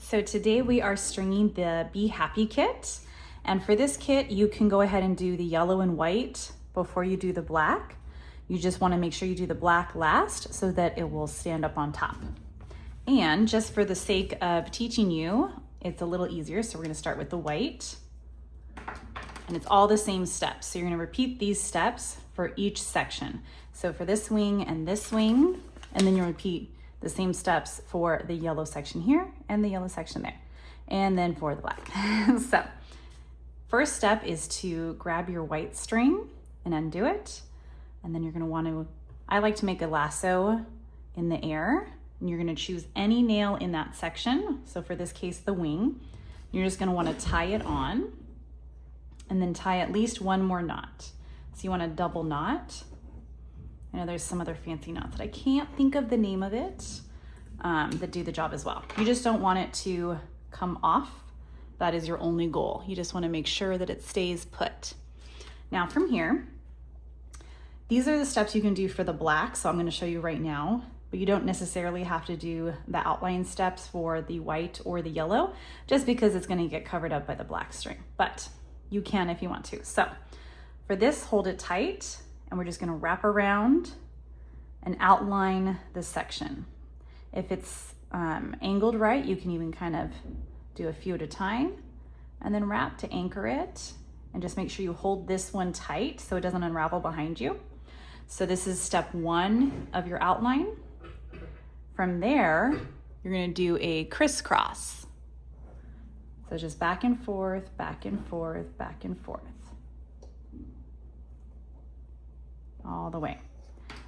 So today we are stringing the Be Happy kit. And for this kit, you can go ahead and do the yellow and white before you do the black. You just want to make sure you do the black last so that it will stand up on top. And just for the sake of teaching you, it's a little easier. So we're going to start with the white. And it's all the same steps. So you're going to repeat these steps for each section. So for this wing, and then you'll repeat the same steps for the yellow section here and the yellow section there, and then for the black. So first step is to grab your white string and undo it. And then you're gonna want I like to make a lasso in the air, and you're gonna choose any nail in that section. So for this case, the wing, you're just gonna wanna tie it on and then tie at least one more knot. So you want a double knot. I know there's some other fancy knots that I can't think of the name of it that do the job as well. You just don't want it to come off. That is your only goal. You just want to make sure that it stays put. Now from here, these are the steps you can do for the black. So I'm going to show you right now, but you don't necessarily have to do the outline steps for the white or the yellow, just because it's going to get covered up by the black string, but you can if you want to. So for this, hold it tight. And we're just gonna wrap around and outline the section. If it's angled right, you can even kind of do a few at a time and then wrap to anchor it, and just make sure you hold this one tight so it doesn't unravel behind you. So this is step one of your outline. From there, you're gonna do a crisscross. So just back and forth, back and forth, back and forth. All the way.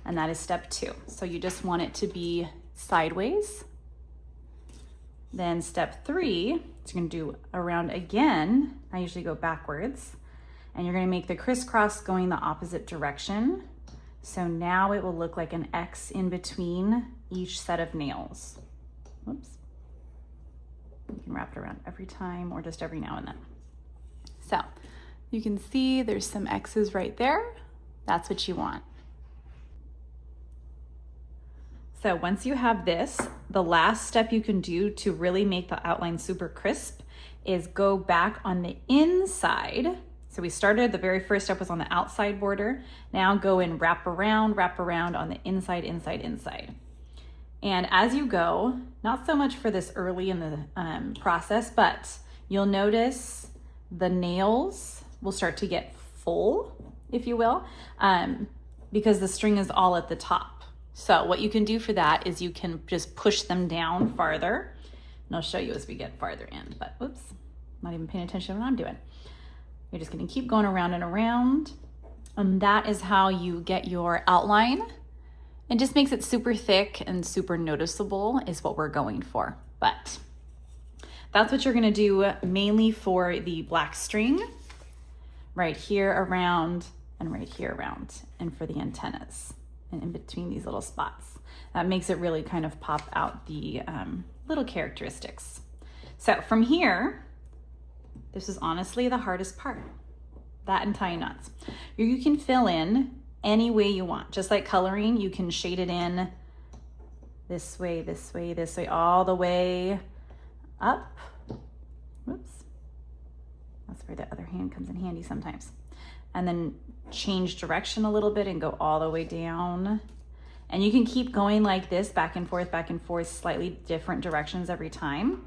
And that is step two. So you just want it to be sideways. Then step three, so you're gonna do around again. I usually go backwards, and you're gonna make the crisscross going the opposite direction. So now it will look like an X in between each set of nails. Whoops. You can wrap it around every time or just every now and then. So you can see there's some X's right there. That's what you want. So once you have this, the last step you can do to really make the outline super crisp is go back on the inside. So we started, the very first step was on the outside border. Now go and wrap around on the inside. And as you go, not so much for this early in the process, but you'll notice the nails will start to get full, if you will, because the string is all at the top. So what you can do for that is you can just push them down farther. And I'll show you as we get farther in, but oops, not even paying attention to what I'm doing. You're just gonna keep going around and around. And that is how you get your outline. It just makes it super thick and super noticeable is what we're going for. But that's what you're gonna do mainly for the black string, right here around and right here around, and for the antennas and in between these little spots. That makes it really kind of pop out the little characteristics. So from here, this is honestly the hardest part, that and tying knots. You can fill in any way you want. Just like coloring, you can shade it in this way, this way, this way, all the way up. Whoops. That's where the other hand comes in handy sometimes. And then change direction a little bit and go all the way down. And you can keep going like this, back and forth, slightly different directions every time.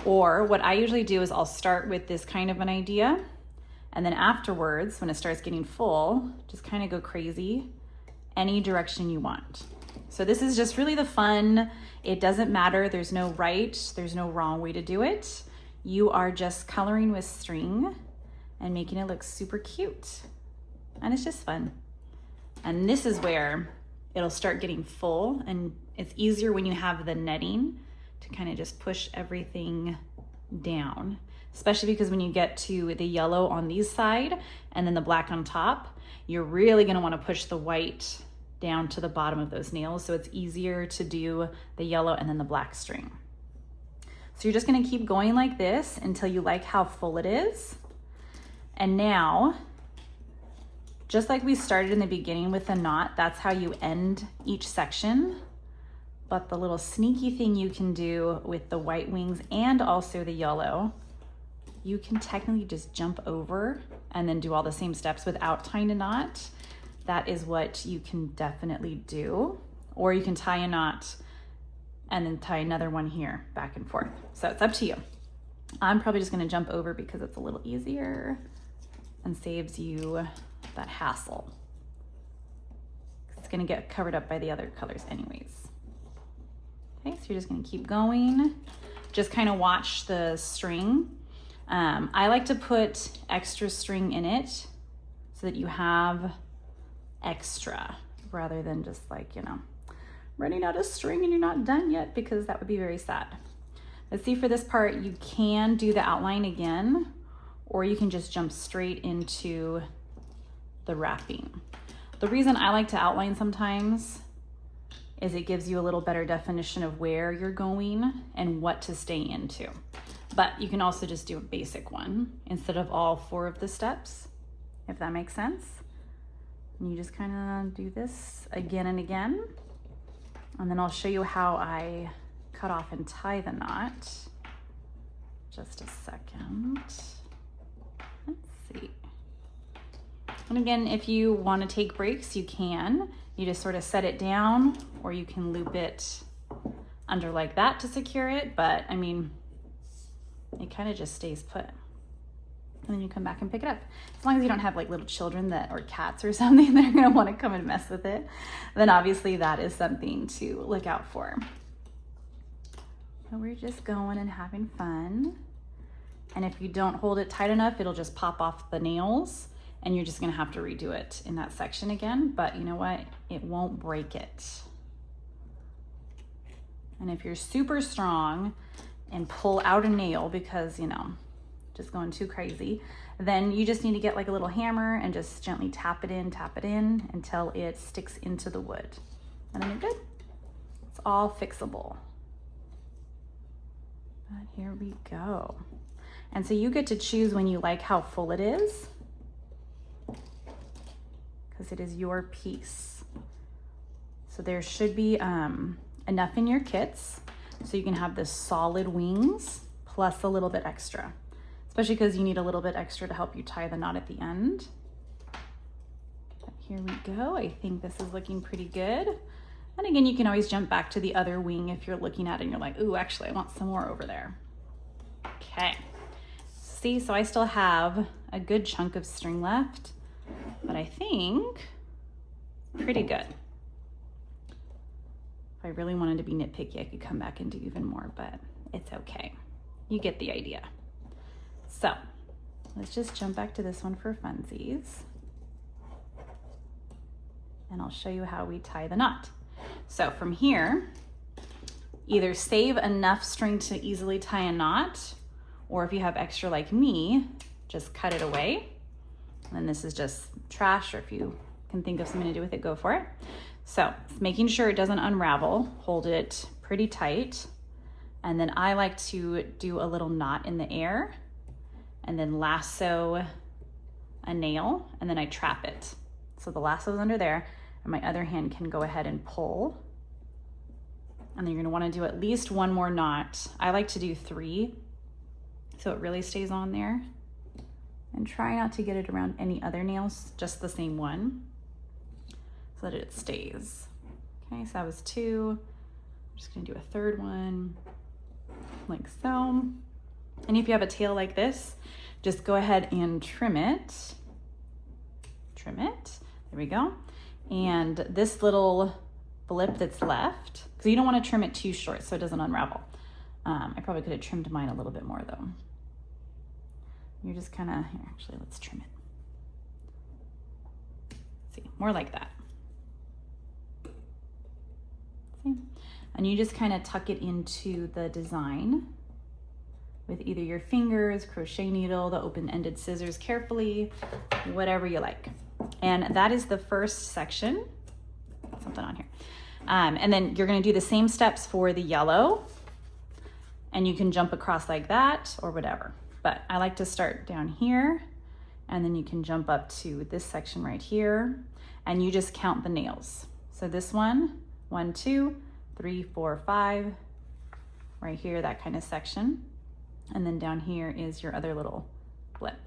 Or what I usually do is I'll start with this kind of an idea, and then afterwards, when it starts getting full, just kind of go crazy, any direction you want. So this is just really the fun. It doesn't matter. There's no right, there's no wrong way to do it. You are just coloring with string and making it look super cute. And it's just fun. And this is where it'll start getting full, and it's easier when you have the netting to kind of just push everything down, especially because when you get to the yellow on these side and then the black on top, you're really gonna wanna push the white down to the bottom of those nails. So it's easier to do the yellow and then the black string. So you're just gonna keep going like this until you like how full it is. And now, just like we started in the beginning with the knot, that's how you end each section But the little sneaky thing you can do with the white wings and also the yellow, you can technically just jump over and then do all the same steps without tying a knot. That is what you can definitely do. Or you can tie a knot and then tie another one here, back and forth. So it's up to you. I'm probably just gonna jump over because it's a little easier and saves you that hassle. It's gonna get covered up by the other colors anyways. Okay, so you're just gonna keep going. Just kind of watch the string. I like to put extra string in it so that you have extra rather than just like, you know, running out of string and you're not done yet, because that would be very sad. Let's see, for this part, you can do the outline again, or you can just jump straight into the wrapping. The reason I like to outline sometimes is it gives you a little better definition of where you're going and what to stay into. But you can also just do a basic one instead of all 4 of the steps, if that makes sense. And you just kind of do this again and again. And then I'll show you how I cut off and tie the knot. Just a second. Let's see. And again, if you want to take breaks, you can. You just sort of set it down, or you can loop it under like that to secure it. But I mean, it kind of just stays put. And then you come back and pick it up. As long as you don't have like little children that, or cats or something that are gonna want to come and mess with it, then obviously that is something to look out for. But we're just going and having fun. And if you don't hold it tight enough, it'll just pop off the nails, and you're just gonna have to redo it in that section again. But you know what? It won't break it. And if you're super strong and pull out a nail because, you know, just going too crazy, then you just need to get like a little hammer and just gently tap it in until it sticks into the wood. And then you're good. It's all fixable. But here we go. And so you get to choose when you like how full it is, because it is your piece. So there should be enough in your kits so you can have the solid wings plus a little bit extra, especially because you need a little bit extra to help you tie the knot at the end. But here we go. I think this is looking pretty good. And again, you can always jump back to the other wing if you're looking at it and you're like, ooh, actually I want some more over there. Okay. See, so I still have a good chunk of string left, but I think pretty good. If I really wanted to be nitpicky, I could come back and do even more, but it's okay. You get the idea. So let's just jump back to this one for funsies. And I'll show you how we tie the knot. So from here, either save enough string to easily tie a knot, or if you have extra like me, just cut it away. And then this is just trash, or if you can think of something to do with it, go for it. So making sure it doesn't unravel, hold it pretty tight. And then I like to do a little knot in the air and then lasso a nail, and then I trap it. So the lasso's under there, and my other hand can go ahead and pull. And then you're gonna wanna do at least one more knot. I like to do 3, so it really stays on there. And try not to get it around any other nails, just the same one, so that it stays. Okay, so that was 2. I'm just gonna do a 3rd one, like so. And if you have a tail like this, just go ahead and trim it. Trim it, there we go. And this little blip that's left, because you don't wanna trim it too short so it doesn't unravel. I probably could have trimmed mine a little bit more though. You're just kind of, here, actually, let's trim it. See, more like that. See? And you just kind of tuck it into the design with either your fingers, crochet needle, the open-ended scissors carefully, whatever you like. And that is the first section. Something on here. And then you're gonna do the same steps for the yellow, and you can jump across like that or whatever. But I like to start down here, and then you can jump up to this section right here, and you just count the nails. So this one, 1, 2, 3, 4, 5, right here, that kind of section. And then down here is your other little blip.